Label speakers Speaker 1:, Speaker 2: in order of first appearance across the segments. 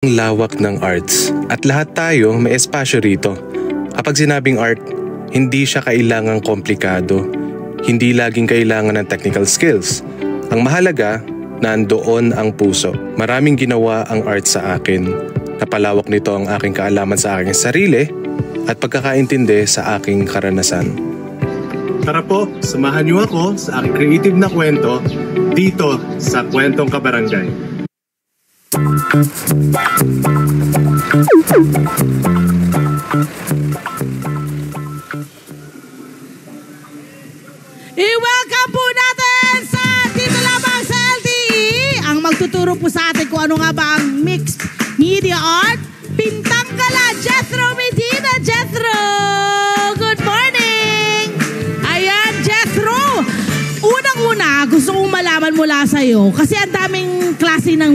Speaker 1: Ang lawak ng arts at lahat tayo may espasyo rito. Kapag sinabing art, hindi siya kailangang komplikado. Hindi laging kailangan ng technical skills. Ang mahalaga, nandoon ang puso. Maraming ginawa ang art sa akin. Napalawak nito ang aking kaalaman sa aking sarili at pagkakaintindi sa aking karanasan. Tara po, samahan niyo ako sa aking creative na kwento dito sa Kwentong Kabarangay.
Speaker 2: I-welcome po natin sa dito lamang sa LTE ang magtuturo po sa atin kung ano nga ba ang mixed media art. Pintang Gala, Jethro Medina. Jethro, good morning! Ayan, Jethro. Unang-una, gusto kong malaman mula sa'yo kasi ang daming klase ng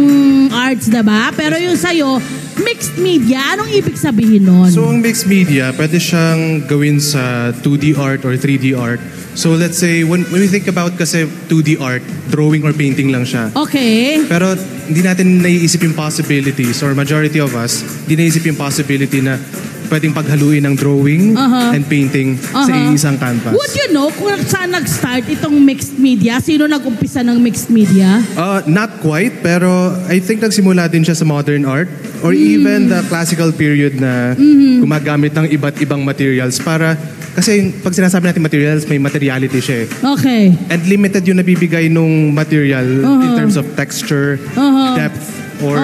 Speaker 2: arts, diba? Pero yung sa'yo, mixed media, anong ibig sabihin nun?
Speaker 1: So ang mixed media, pwede siyang gawin sa 2D art or 3D art. So let's say, when we think about kasi 2D art, drawing or painting lang siya.
Speaker 2: Okay.
Speaker 1: Pero hindi natin naiisip yung possibilities, or majority of us, hindi naiisip yung possibility na pwedeng paghaluin ng drawing and painting sa isang canvas.
Speaker 2: Would you know kung saan nag-start itong mixed media? Sino nag-umpisa ng mixed media?
Speaker 1: Not quite, pero I think nagsimula din siya sa modern art or even the classical period na gumagamit ng iba't ibang materials para, kasi pag sinasabi natin materials, may materiality siya eh.
Speaker 2: Okay.
Speaker 1: And limited yung nabibigay nung material in terms of texture, depth, or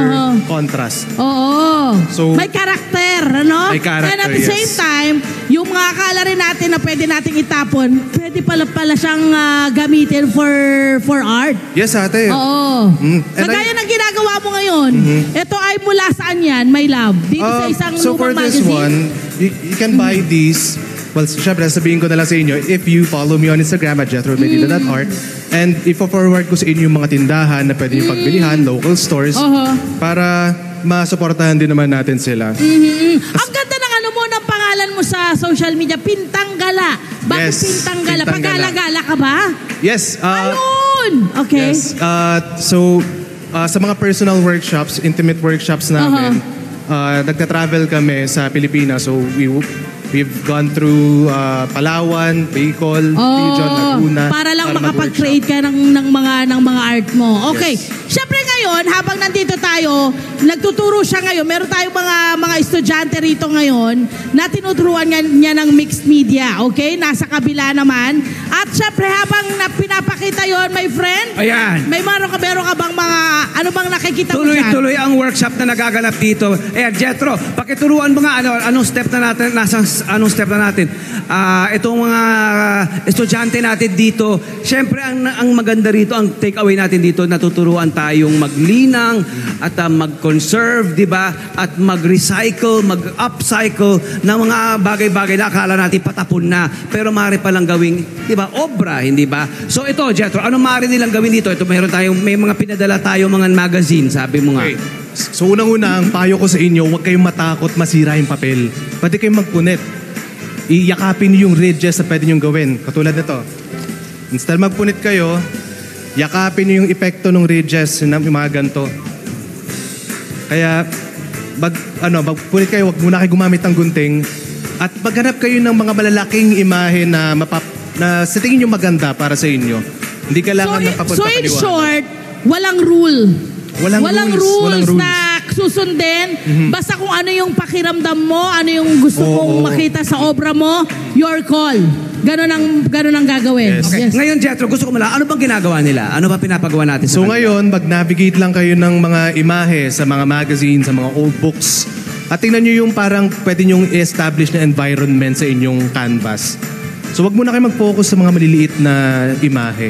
Speaker 1: contrast.
Speaker 2: Oo.
Speaker 1: So,
Speaker 2: may karakter, ano?
Speaker 1: May character,
Speaker 2: and at the same time, yung mga akala rin natin na pwede nating itapon, pwede pala siyang gamitin for art.
Speaker 1: Yes, ate.
Speaker 2: Oo. Kagaya ng ginagawa mo ngayon, ito ay mula saan yan, my love? Dito sa isang
Speaker 1: so for
Speaker 2: lumang
Speaker 1: this
Speaker 2: magazine?
Speaker 1: one, you can buy these. Well, syempre, sabihin ko na lang sa inyo, if you follow me on Instagram at jethro.medina.art, and i-forward ko sa inyo yung mga tindahan na pwede yung pagbilihan, local stores, para masuportahan din naman natin sila.
Speaker 2: Ang ganda ng ano mo, ng pangalan mo sa social media, Pintang Gala. Bakit
Speaker 1: Yes,
Speaker 2: Pintang Gala?
Speaker 1: Pintang Gala.
Speaker 2: Pagala-gala ka ba?
Speaker 1: Yes.
Speaker 2: Ayun! Okay.
Speaker 1: Yes. So, sa mga personal workshops, intimate workshops namin, nagta-travel kami sa Pilipinas. So, we've gone through Palawan, Bicol, Region, Laguna.
Speaker 2: Para lang makapag-create ka ng mga art mo. Okay.
Speaker 1: Yes.
Speaker 2: Siyempre ngayon, habang nandito tayo, nagtuturo siya ngayon. Meron tayong mga estudyante rito ngayon na tinuturuan niya ng mixed media. Okay? Nasa kabila naman. At siyempre, habang pinapakita yon, my friend,
Speaker 3: ayan.
Speaker 2: meron ka bang mga, ano bang nakikita mo dyan?
Speaker 3: Tuloy-tuloy ang workshop na nagaganap dito. Ayan, Jethro, pakituruan mo nga, anong step na natin, anong step na natin. Itong mga estudyante natin dito, syempre ang maganda rito, ang take-away natin dito, natuturuan tayong maglinang at mag-conserve, di ba? At mag-recycle, mag-upcycle ng mga bagay-bagay na akala natin patapon na, pero maaari palang gawing, di ba, obra, hindi ba? So ito, Jethro, ano maaari nilang gawin dito? Ito, may mga pinadala tayo mga magazine, sabi mo nga.
Speaker 1: Okay. So unang-una, ang payo ko sa inyo, huwag kayong matakot masira yung papel. Pwede kayong magpunit. Iyakapin yung ridges na pwede niyong gawin. Katulad nito. Instead magpunit kayo, yakapin niyo yung epekto ng ridges na yung mga ganito. Kaya, magpunit kayo, huwag muna kayo gumamit ng gunting. At maghanap kayo ng mga malalaking imahe na sa tingin nyo maganda para sa inyo. Hindi kailangan ng papunta
Speaker 2: So in short, walang rule. Walang rules na susundin. Basta kung ano yung pakiramdam mo, ano yung gusto mong makita sa obra mo, your call. Ganon ang gagawin.
Speaker 1: Yes.
Speaker 3: Okay.
Speaker 2: Yes.
Speaker 3: Ngayon, Jethro, gusto ko ano bang ginagawa nila? Ano ba pinapagawa natin sa
Speaker 1: So
Speaker 3: kanila?
Speaker 1: ngayon, mag-navigate lang kayo ng mga imahe sa mga magazines, sa mga old books. At tingnan nyo yung parang pwede nyong i-establish na environment sa inyong canvas. So wag muna kayo mag-focus sa mga maliliit na imahe.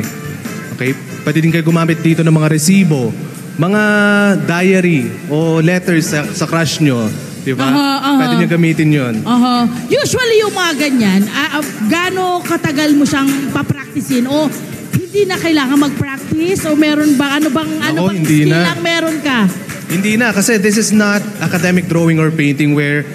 Speaker 1: Okay? Pwede din kayo gumamit dito ng mga resibo, mga diary o letters sa crush nyo. Diba? Pwede nyo gamitin yun.
Speaker 2: Usually yung mga ganyan, gaano katagal mo siyang papraktisin? O hindi na kailangan mag-practice? O meron ba, ano bang skill lang meron ka?
Speaker 1: Hindi na, kasi this is not academic drawing or painting where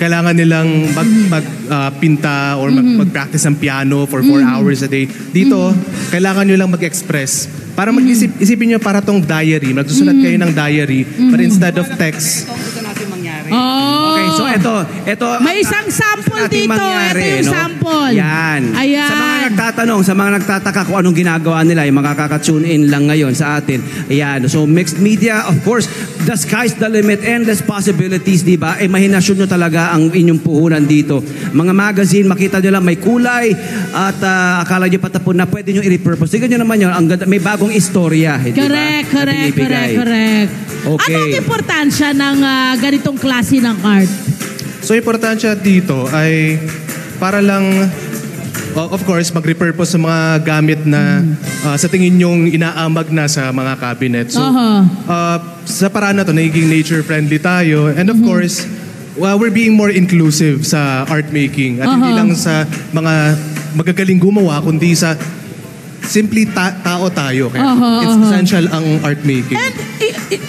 Speaker 1: kailangan nilang magpinta or mag-practice ng piano for 4 hours a day. Dito, kailangan nyo lang mag-express. Para isipin nyo para tong diary. Magsusulat kayo ng diary, but instead of text.
Speaker 3: Ito natin mangyari.
Speaker 2: Oh.
Speaker 3: Okay, so ito.
Speaker 2: May isang sample dito. Ito yung sample.
Speaker 3: Yan.
Speaker 2: Ayan.
Speaker 3: Sa mga nagtatanong, sa mga nagtataka kung anong ginagawa nila, yung makakaka-tune in lang ngayon sa atin. Ayan. So, mixed media, of course, the sky's the limit, endless possibilities, di ba? Imahinasyon nyo talaga ang inyong puhunan dito. Mga magazine, makita nyo lang may kulay at akala nyo patapon na pwede nyo i-repurpose. Tignan nyo naman yun, ang ganda, may bagong istorya.
Speaker 2: Correct.
Speaker 3: Okay.
Speaker 2: Ano ang importansya ng ganitong klase ng art?
Speaker 1: So, importansya dito ay para lang, of course, mag-repurpose sa mga gamit na sa tingin nyong inaamag na sa mga cabinet. So, sa paraan na to, nagiging nature-friendly tayo. And of course, we're being more inclusive sa art making. At hindi lang sa mga magagaling gumawa, kundi sa simply tao tayo. Kaya it's essential ang art making.
Speaker 2: And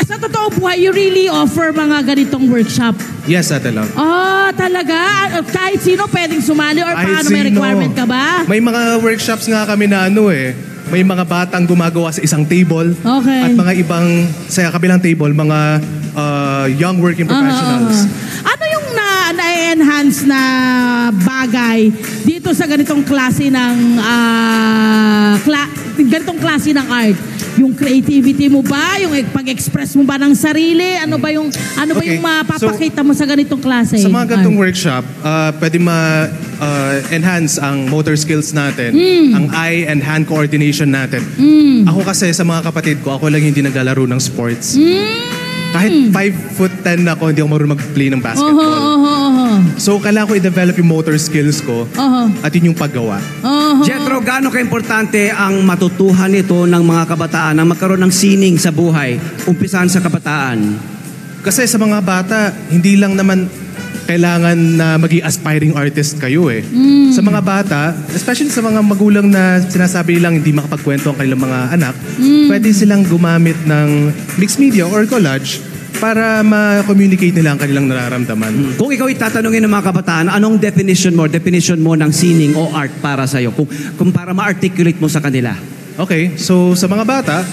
Speaker 2: sa totoo buhay, you really offer mga ganitong workshop?
Speaker 1: Yes, Ate Love.
Speaker 2: Talaga? Kahit sino pwedeng sumali or
Speaker 1: Kahit
Speaker 2: paano, may
Speaker 1: sino.
Speaker 2: requirement ka ba?
Speaker 1: May mga workshops nga kami na may mga batang gumagawa sa isang table.
Speaker 2: Okay.
Speaker 1: At mga ibang, sa kabilang table, mga young working professionals.
Speaker 2: Ano yung na-enhance na bagay dito sa ganitong klase ng art? Yung creativity mo ba? Yung pag-express mo ba ng sarili? Ano ba yung mapapakita mo sa ganitong klase?
Speaker 1: Sa mga ganitong workshop, pwede ma-enhance ang motor skills natin, ang eye and hand coordination natin. Ako kasi sa mga kapatid ko, ako lang hindi naglalaro ng sports. Kahit 5'10" ako, hindi ako marunong mag-play ng basketball. So, kailangan ko i-develop yung motor skills ko at yun yung paggawa.
Speaker 3: Jethro, gaano ka-importante ang matutuhan nito ng mga kabataan na magkaroon ng sining sa buhay, umpisahan sa kabataan?
Speaker 1: Kasi sa mga bata, hindi lang naman kailangan na maging aspiring artist kayo eh. Sa mga bata, especially sa mga magulang na sinasabi nilang hindi makapagkwento ang kanilang mga anak, pwede silang gumamit ng mixed media or collage para ma-communicate nila ang kanilang nararamdaman.
Speaker 3: Kung ikaw itatanungin ng mga kabataan, anong definition mo ng sining o art para sa'yo? Kung para ma-articulate mo sa kanila.
Speaker 1: Okay, so sa mga bata,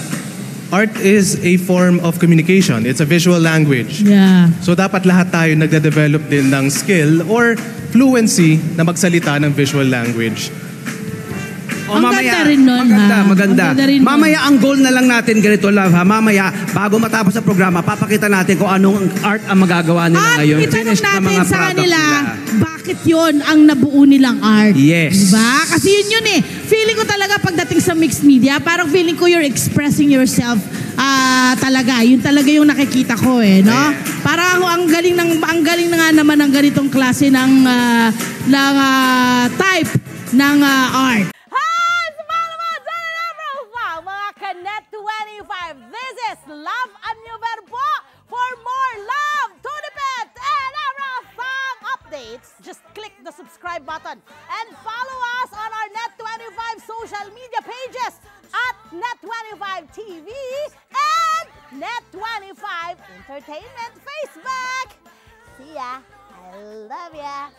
Speaker 1: art is a form of communication. It's a visual language.
Speaker 2: Yeah.
Speaker 1: So dapat lahat tayo nagde-develop din ng skill or fluency na magsalita ng visual language.
Speaker 2: Ang ganda rin nun,
Speaker 3: Maganda.
Speaker 2: Ang ganda rin nun.
Speaker 3: Mamaya, ang goal na lang natin, ganito, Love, ha? Mamaya, bago matapos ang programa, papakita natin kung anong art ang magagawa nila
Speaker 2: At
Speaker 3: ngayon.
Speaker 2: itanong
Speaker 3: Finished na
Speaker 2: natin
Speaker 3: mga
Speaker 2: sa
Speaker 3: products
Speaker 2: kanila,
Speaker 3: nila.
Speaker 2: bakit yon ang nabuo nilang art?
Speaker 3: Yes.
Speaker 2: Diba? Kasi yun eh. Feeling ko talaga pagdating sa mixed media, parang feeling ko you're expressing yourself talaga. Yun talaga yung nakikita ko eh, no?
Speaker 1: Yeah.
Speaker 2: Parang ang galing na nga naman ng ganitong klase ng type ng art.
Speaker 4: This is Love Anyover po. For more love, Tunipet, and Song updates, just click the subscribe button and follow us on our Net25 social media pages at Net25 TV and Net25 Entertainment Facebook. See ya. I love ya.